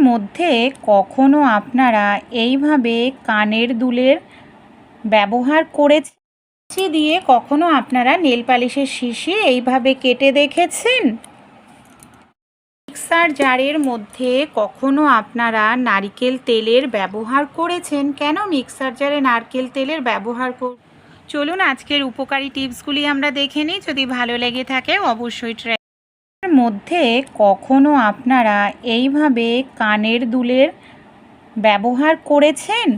মধ্যে কখনো আপনারা এইভাবে কানের দুলের ব্যবহার করেছেন? কাঁচি দিয়ে কখনো আপনারা নেল পালিশের শিশি এইভাবে কেটে দেখেছেন? মিক্সার জারের মধ্যে কখনো আপনারা নারকেল তেলের ব্যবহার করেছেন? কেন মিক্সার জারে নারকেল তেলের ব্যবহার চলুন আজকের উপকারী টিপসগুলি আমরা দেখে নিই। যদি ভালো লেগে থাকে অবশ্যই ট্রাই মধ্যে কখনো আপনারা এইভাবে কানের দুলের ব্যবহার করেছেন?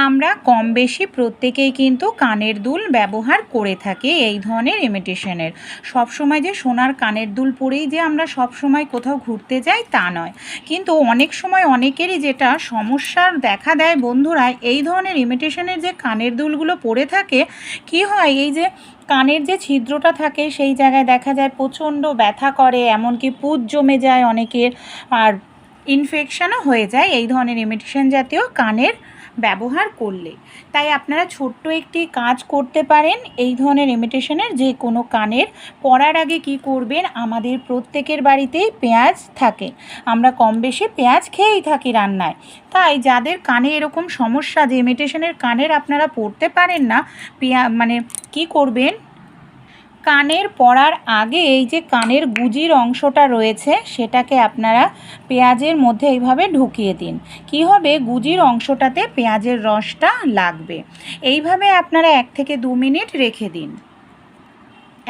আমরা কম বেশি প্রত্যেকেই কিন্তু কানের দুল ব্যবহার করে থাকি এই ধরনের ইমিটেশনের। সবসময় যে সোনার কানের দুল পরেই যে আমরা সবসময় কোথাও ঘুরতে যাই তা নয়, কিন্তু অনেক সময় অনেকেরই যেটা সমস্যার দেখা দেয় বন্ধুরা, এই ধরনের ইমিটেশনের যে কানের দুলগুলো পরে থাকে কি হয়, এই যে কানের যে ছিদ্রটা থাকে সেই জায়গায় দেখা যায় প্রচণ্ড ব্যথা করে, এমনকি পুঁজ জমে যায় অনেকের, আর ইনফেকশনও হয়ে যায় এই ধরনের ইমিটেশন জাতীয় কানের ব্যবহার করলে। তাই আপনারা ছোট্ট একটি কাজ করতে পারেন। এই ধরনের ইমিটেশনের যে কোনো কানের পরার আগে কি করবেন, আমাদের প্রত্যেকের বাড়িতেই পেঁয়াজ থাকে, আমরা কম বেশি পেঁয়াজ খেয়েই থাকি রান্নায়। তাই যাদের কানে এরকম সমস্যা যে ইমিটেশনের কানের আপনারা পরতে পারেন না, কি করবেন, কানের পরার আগে এই যে কানের গুজির অংশটা রয়েছে সেটাকে আপনারা পেঁয়াজের মধ্যে এইভাবে ঢুকিয়ে দিন। কি হবে, গুজির অংশটাতে পেঁয়াজের রসটা লাগবে। এইভাবে আপনারা 1 থেকে 2 মিনিট রেখে দিন।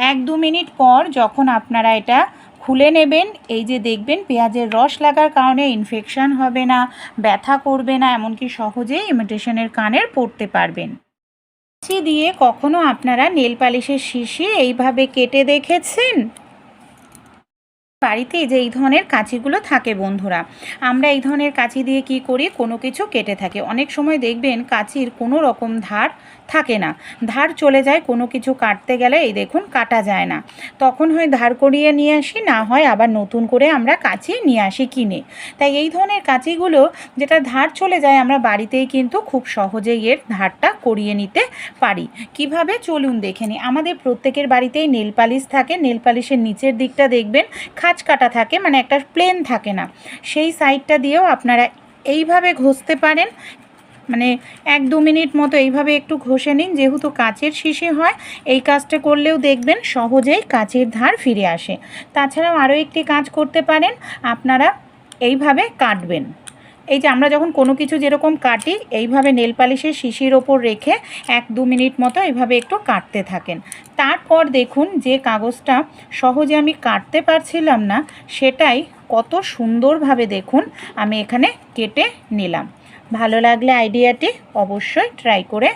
1-2 মিনিট পর যখন আপনারা এটা খুলে নেবেন, এই যে দেখবেন পেঁয়াজের রস লাগার কারণে ইনফেকশন হবে না, ব্যথা করবে না, এমনকি সহজেই ইমিটেশনের কানের পরতে পারবেন। কাঁচি দিয়ে কখনো আপনারা নেল পালিশের শিশি এইভাবে কেটে দেখেছেন? বাড়িতে যে এই ধরনের কাঁচিগুলো থাকে বন্ধুরা, আমরা এই ধরনের কাঁচি দিয়ে কি করি, কোনো কিছু কেটে থাকি। অনেক সময় দেখবেন কাঁচির কোনো রকম ধার থাকে না, ধার চলে যায় কোনো কিছু কাটতে গেলে, এই দেখুন কাটা যায় না, তখন হয় ধার করিয়ে নিয়ে আসি, না হয় আবার নতুন করে আমরা কাঁচি নিয়ে আসি কিনে। তাই এই ধরনের কাঁচিগুলো যেটা ধার চলে যায় আমরা বাড়িতেই কিন্তু খুব সহজেই এর ধারটা করিয়ে নিতে পারি। কিভাবে চলুন দেখে নিই। আমাদের প্রত্যেকের বাড়িতেই নেল পালিশ থাকে, নেল পালিশের নিচের দিকটা দেখবেন খাঁজ কাটা থাকে, মানে একটা প্লেন থাকে না, সেই সাইডটা দিয়েও আপনারা এইভাবে ঘষতে পারেন। 1-2 মিনিট মতো এইভাবে একটু ঘষে নিন। যেহেতু কাচের শিশি হয়, এই কাজটা করলেও দেখবেন সহজেই কাচের ধার ফিরে আসে। তাছাড়াও আরও একটি কাজ করতে পারেন, আপনারা এইভাবে কাটবেন। এই যে আমরা যখন কোনো কিছু যেরকম কাটি, এইভাবে নেল পালিশের শিশির ওপর রেখে 1-2 মিনিট মতো এইভাবে একটু কাটতে থাকেন। তারপর দেখুন যে কাগজটা সহজে আমি কাটতে পারছিলাম না, সেটাই কত সুন্দরভাবে দেখুন আমি এখানে কেটে নিলাম। ভালো লাগলে আইডিয়াটি অবশ্যই ট্রাই করে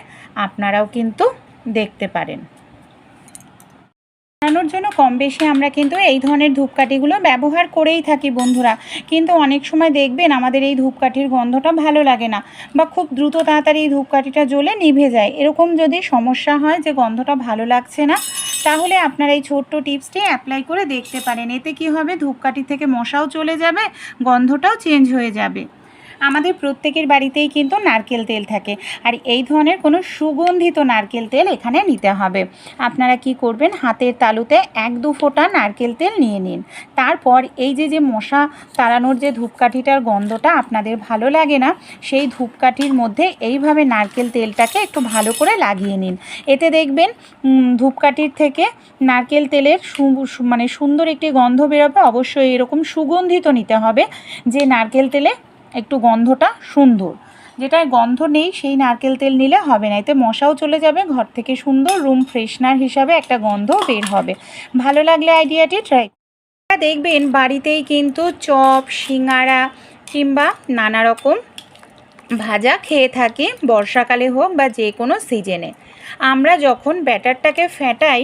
আপনারাও কিন্তু দেখতে পারেন। বানানোর জন্য কম বেশি আমরা কিন্তু এই ধরনের ধূপকাঠিগুলো ব্যবহার করেই থাকি বন্ধুরা, কিন্তু অনেক সময় দেখবেন আমাদের এই ধূপকাঠির গন্ধটা ভালো লাগে না, বা খুব দ্রুত তাড়াতাড়ি এই ধূপকাঠিটা জ্বলে নিভে যায়। এরকম যদি সমস্যা হয় যে গন্ধটা ভালো লাগছে না, তাহলে আপনারা এই ছোট্ট টিপসটি অ্যাপ্লাই করে দেখতে পারেন। এতে কি হবে, ধূপকাঠি থেকে মশাও চলে যাবে, গন্ধটাও চেঞ্জ হয়ে যাবে। আমাদের প্রত্যেকের বাড়িতেই কিন্তু নারকেল তেল থাকে, আর এই ধরনের কোনো সুগন্ধিত নারকেল তেল এখানে নিতে হবে। আপনারা কি করবেন, হাতের তালুতে 1-2 ফোঁটা নারকেল তেল নিয়ে নিন। তারপর এই যে মশা তাড়ানোর যে ধূপকাঠিটার গন্ধটা আপনাদের ভালো লাগে না, সেই ধূপকাঠির মধ্যে এইভাবে নারকেল তেলটাকে একটু ভালো করে লাগিয়ে নিন। এতে দেখবেন ধূপকাঠির থেকে নারকেল তেলের সুন্দর একটি গন্ধ বেরোবে। অবশ্যই এরকম সুগন্ধিত নিতে হবে যে নারকেল তেলে একটু গন্ধটা সুন্দর, যেটায় গন্ধ নেই সেই নারকেল তেল নিলে হবে না, এতে মশাও চলে যাবে, ঘর থেকে সুন্দর রুম ফ্রেশনার হিসাবে একটা গন্ধ বের হবে। ভালো লাগলে আইডিয়াটি ট্রাই দেখবেন। বাড়িতেই কিন্তু চপ, সিঙ্গারা কিংবা নানা রকম ভাজা খেয়ে থাকি, বর্ষাকালে হোক বা যে কোনো সিজনে। আমরা যখন ব্যাটারটাকে ফেটাই,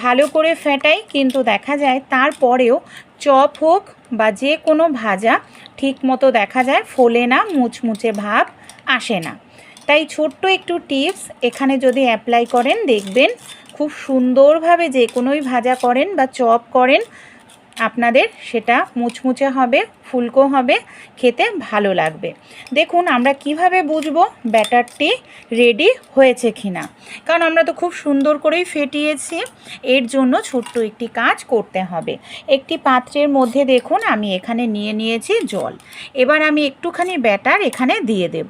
ভালো করে ফেটাই, কিন্তু দেখা যায় তারপরেও চপ হোক বা যে কোনো ভাজা ঠিক মতো দেখা যায় ফোলে না, মুচমুচে ভাব আসে না। তাই ছোট্ট একটু টিপস এখানে যদি অ্যাপ্লাই করেন, দেখবেন খুব সুন্দরভাবে যে কোনোই ভাজা করেন বা চপ করেন, আপনাদের সেটা মুচমুচে হবে, ফুলকো হবে, খেতে ভালো লাগবে। দেখুন আমরা কিভাবে বুঝবো ব্যাটারটি রেডি হয়েছে কিনা, কারণ আমরা তো খুব সুন্দর করেই ফেটিয়েছি। এর জন্য ছোট্ট একটি কাজ করতে হবে। একটি পাত্রের মধ্যে দেখুন আমি এখানে নিয়ে নিয়েছি জল। এবার আমি একটুখানি ব্যাটার এখানে দিয়ে দেব।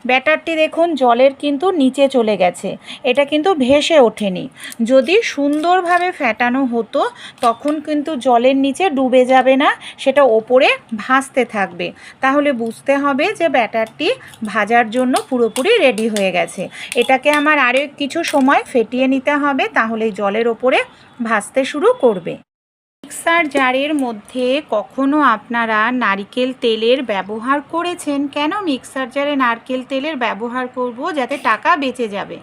ব্যাটারটি দেখুন জলের কিন্তু নিচে চলে গেছে, এটা কিন্তু ভেসে ওঠেনি। যদি সুন্দরভাবে ফেটানো হতো তখন কিন্তু জলের নিচে ডুবে যাবে না, সেটা ওপরে ভাসতে থাকবে। তাহলে বুঝতে হবে যে ব্যাটারটি ভাজার জন্য পুরোপুরি রেডি হয়ে গেছে। এটাকে আমার আরও কিছু সময় ফেটিয়ে নিতে হবে, তাহলে জলের ওপরে ভাসতে শুরু করবে। মিক্সার জারের মধ্যে কখনো আপনারা নারকেল তেলের ব্যবহার করেছেন? কেন মিক্সার জারে নারকেল তেলের ব্যবহার করব? যাতে টাকা বেঁচে যাবে।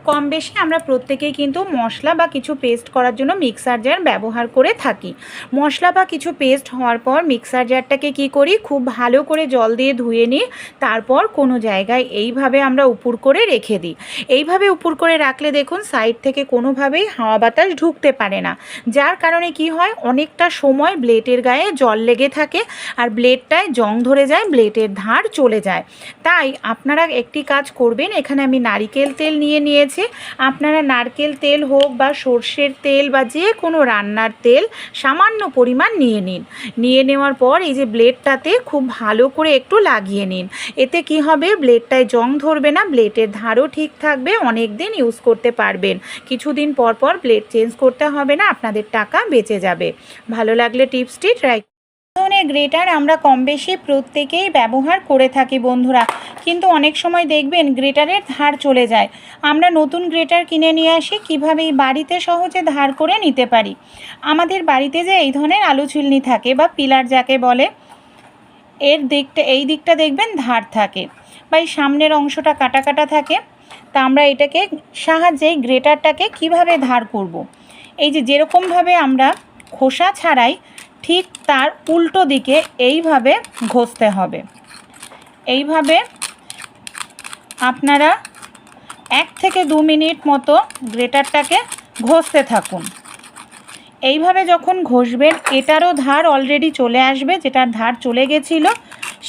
কম বেশি আমরা প্রত্যেকেই কিন্তু মশলা বা কিছু পেস্ট করার জন্য মিক্সার জার ব্যবহার করে থাকি। মশলা বা কিছু পেস্ট হওয়ার পর মিক্সার জারটাকে কি করি, খুব ভালো করে জল দিয়ে ধুয়ে নিই। তারপর কোনো জায়গায় এইভাবে আমরা উপুর করে রেখে দিই। এইভাবে উপুর করে রাখলে দেখুন সাইড থেকে কোনোভাবেই হাওয়া বাতাস ঢুকতে পারে না, যার কারণে কি হয়, অনেকটা সময় ব্লেডের গায়ে জল লেগে থাকে আর ব্লেডটায় জং ধরে যায়, ব্লেডের ধার চলে যায়। তাই আপনারা একটি কাজ করবেন, এখানে আমি নারিকেল তেল নিয়েছি। আপনারা নারকেল তেল হোক বা সর্ষের তেল বা যে কোনো রান্নার তেল সামান্য পরিমাণ নিয়ে নেওয়ার পর এই যে ব্লেডটাতে খুব ভালো করে একটু লাগিয়ে নিন। এতে কি হবে, ব্লেডটায় জং ধরবে না, ব্লেডের ধারও ঠিক থাকবে, অনেক দিন ইউজ করতে পারবেন। কিছুদিন পর পর ব্লেড চেঞ্জ করতে হবে না, আপনাদের টাকা বেঁচে যাবে। ভালো লাগলে টিপসটি ট্রাই। ধরনের গ্রেটার আমরা কম বেশি প্রত্যেকেই ব্যবহার করে থাকি বন্ধুরা, কিন্তু অনেক সময় দেখবেন গ্রেটারের ধার চলে যায়। আমরা নতুন গ্রেটার কিনে নিয়ে আসি, কীভাবে বাড়িতে সহজে ধার করে নিতে পারি। আমাদের বাড়িতে যে এই ধরনের আলু চিলনি থাকে বা পিলার যাকে বলে, এই দিকটা দেখবেন ধার থাকে বা এই সামনের অংশটা কাটা কাটা থাকে। তা আমরা এটাকে সাহায্যে গ্রেটারটাকে কিভাবে ধার করব। এই যে যেরকমভাবে আমরা খোসা ছাড়াই ঠিক তার উল্টো দিকে এইভাবে ঘষতে হবে। এইভাবে আপনারা 1 থেকে 2 মিনিট মতো গ্রেটারটাকে ঘষতে থাকুন। এইভাবে যখন ঘষবেন এটারও ধার অলরেডি চলে আসবে, যেটার ধার চলে গেছিলো,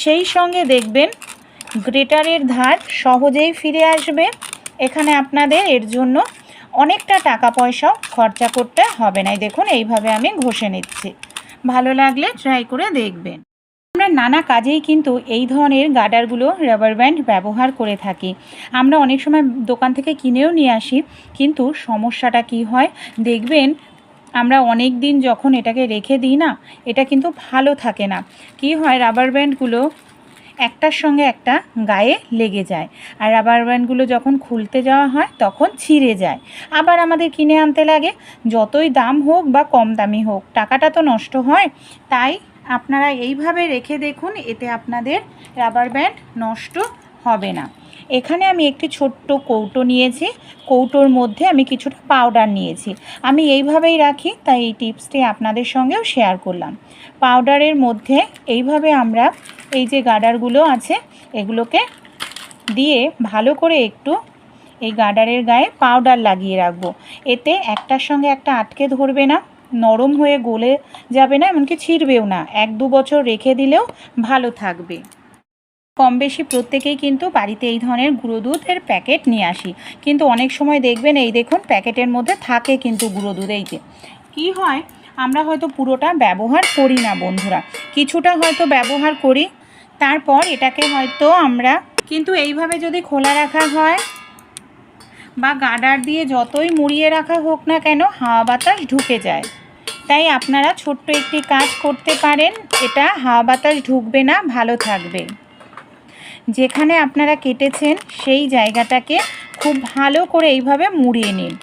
সেই সঙ্গে দেখবেন গ্রেটারের ধার সহজেই ফিরে আসবে। এখানে আপনাদের এর জন্য অনেকটা টাকা পয়সাও খরচা করতে হবে না। দেখুন এইভাবে আমি ঘষে নিচ্ছি। ভালো লাগলে ট্রাই করে দেখবেন। আমরা নানা কাজেই কিন্তু এই ধরনের গার্ডারগুলো, রাবার ব্যান্ড ব্যবহার করে থাকি। আমরা অনেক সময় দোকান থেকে কিনেও নিয়ে আসি, কিন্তু সমস্যাটা কি হয় দেখবেন, আমরা অনেক দিন যখন এটাকে রেখে দিই না, এটা কিন্তু ভালো থাকে না। কি হয়, রাবার ব্যান্ডগুলো একটার সঙ্গে একটা গায়ে লেগে যায়, আর রাবার ব্যান্ডগুলো যখন খুলতে যাওয়া হয় তখন ছিঁড়ে যায়, আবার আমাদের কিনে আনতে লাগে। যতই দাম হোক বা কম দামি হোক, টাকাটা তো নষ্ট হয়। তাই আপনারা এইভাবে রেখে দেখুন, এতে আপনাদের রাবার ব্যান্ড নষ্ট হবে না। এখানে আমি একটি ছোট্ট কৌটো নিয়েছি, কৌটোর মধ্যে আমি কিছুটা পাউডার নিয়েছি। আমি এইভাবেই রাখি, তাই এই টিপসটি আপনাদের সঙ্গেও শেয়ার করলাম। পাউডারের মধ্যে এইভাবে আমরা এই যে গার্ডারগুলো আছে এগুলোকে দিয়ে ভালো করে একটু এই গার্ডারের গায়ে পাউডার লাগিয়ে রাখবো। এতে একটার সঙ্গে একটা আটকে ধরবে না, নরম হয়ে গলে যাবে না, এমনকি ছিঁড়বেও না। 1-2 বছর রেখে দিলেও ভালো থাকবে। কম বেশি প্রত্যেকেই কিন্তু বাড়িতে এই ধরনের গুঁড়ো দুধের প্যাকেট নিয়ে আসি, কিন্তু অনেক সময় দেখবেন এই দেখুন প্যাকেটের মধ্যে থাকে কিন্তু গুঁড়ো দুধ। এই যে কী হয়, আমরা হয়তো পুরোটা ব্যবহার করি না বন্ধুরা, কিছুটা হয়তো ব্যবহার করি, তারপর এটাকে হয়তো আমরা কিন্তু এইভাবে যদি খোলা রাখা হয় বা গার্ডার দিয়ে যতই মুড়িয়ে রাখা হোক না কেন, হাওয়া বাতাস ঢুকে যায়। তাই আপনারা ছোট্ট একটি কাজ করতে পারেন, এটা হাওয়া বাতাস ঢুকবে না, ভালো থাকবে। যেখানে আপনারা কেটেছেন সেই জায়গাটাকে খুব ভালো করে এইভাবে মুড়িয়ে নিন,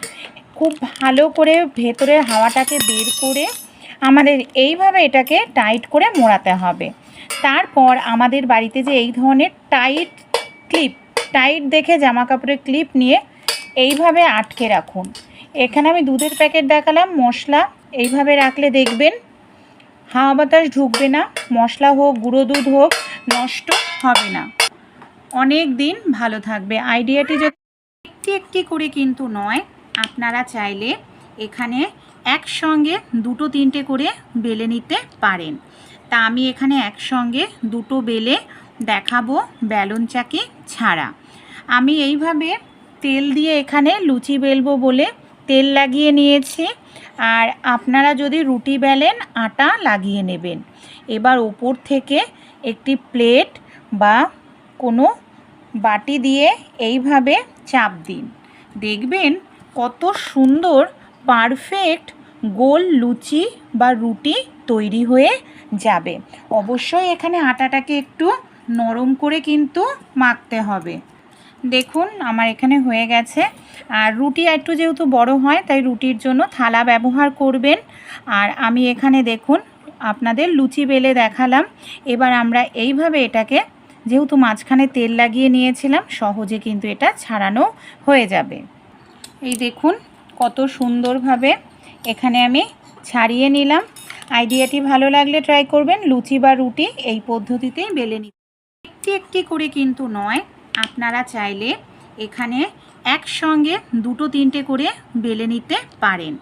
খুব ভালো করে ভেতরের হাওয়াটাকে বের করে আমাদের এইভাবে এটাকে টাইট করে মোড়াতে হবে। তারপর আমাদের বাড়িতে যে এই ধরনের টাইট দেখে জামা কাপড়ের ক্লিপ নিয়ে এইভাবে আটকে রাখুন। এখানে আমি দুধের প্যাকেট দেখালাম, মশলা এইভাবে রাখলে দেখবেন হাওয়া বাতাস ঢুকবে না, মশলা হোক গুঁড়ো দুধ হোক নষ্ট হবে না, অনেক দিন ভালো থাকবে। আইডিয়াটি যদি একটি করে কিন্তু নয়, আপনারা চাইলে এখানে একসঙ্গে 2-3টে করে বেলে নিতে পারেন। তা আমি এখানে একসঙ্গে দুটো বেলে দেখাবো বেলন চাকি ছাড়া। আমি এইভাবে তেল দিয়ে এখানে লুচি বেলবো বলে তেল লাগিয়ে নিয়েছি। আর আপনারা যদি রুটি বেলেন আটা লাগিয়ে নেবেন। এবার ওপর থেকে একটি প্লেট বা কোনো বাটি দিয়ে এইভাবে চাপ দিন। দেখবেন কত সুন্দর পারফেক্ট গোল লুচি বা রুটি তৈরি হয়ে যাবে। অবশ্যই এখানে আটাটাকে একটু নরম করে কিন্তু মাখতে হবে। দেখুন আমার এখানে হয়ে গেছে। আর রুটি একটু যেহেতু বড় হয় তাই রুটির জন্য থালা ব্যবহার করবেন। আর আমি এখানে দেখুন আপনাদের লুচি বেলে দেখালাম। এবার আমরা এইভাবে এটাকে যেহেতু মাঝখানে তেল লাগিয়ে নিয়েছিলাম সহজে কিন্তু এটা ছাড়ানো হয়ে যাবে। এই দেখুন কত সুন্দরভাবে এখানে আমি ছাড়িয়ে নিলাম। আইডিয়াটি ভালো লাগলে ট্রাই করবেন। লুচি বা রুটি এই পদ্ধতিতেই বেলে নিতে একটি একটি করে কিন্তু নয়, আপনারা চাইলে এখানে একসঙ্গে দুটো তিনটে করে বেলে নিতে পারেন।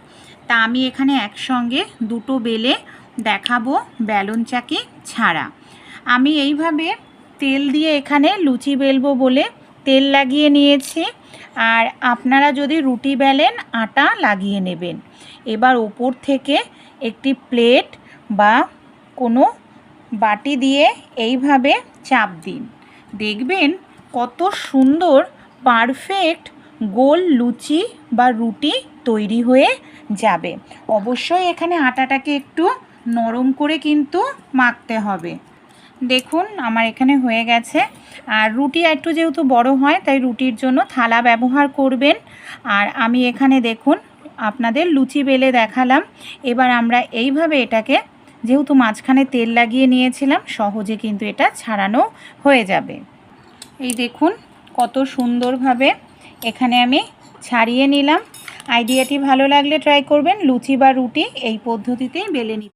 তা আমি এখানে একসঙ্গে দুটো বেলে দেখাবো বেলন চাকি ছাড়া। আমি এইভাবে তেল দিয়ে এখানে লুচি বেলবো বলে তেল লাগিয়ে নিয়েছি। আর আপনারা যদি রুটি বেলেন আটা লাগিয়ে নেবেন। এবার ওপর থেকে একটি প্লেট বা কোনো বাটি দিয়ে এইভাবে চাপ দিন। দেখবেন কত সুন্দর পারফেক্ট গোল লুচি বা রুটি তৈরি হয়ে যাবে। অবশ্যই এখানে আটাটাকে একটু নরম করে কিন্তু মাখতে হবে। দেখুন আমার এখানে হয়ে গেছে। আর রুটি একটু যেহেতু বড় হয় তাই রুটির জন্য থালা ব্যবহার করবেন। আর আমি এখানে দেখুন আপনাদের লুচি বেলে দেখালাম। এবার আমরা এইভাবে এটাকে যেহেতু মাঝখানে তেল লাগিয়ে নিয়েছিলাম সহজে কিন্তু এটা ছাড়ানো হয়ে যাবে। এই দেখুন কত সুন্দরভাবে এখানে আমি ছাড়িয়ে নিলাম। আইডিয়াটি ভালো লাগলে ট্রাই করবেন। লুচি বা রুটি এই পদ্ধতিতেই বেলে নিতে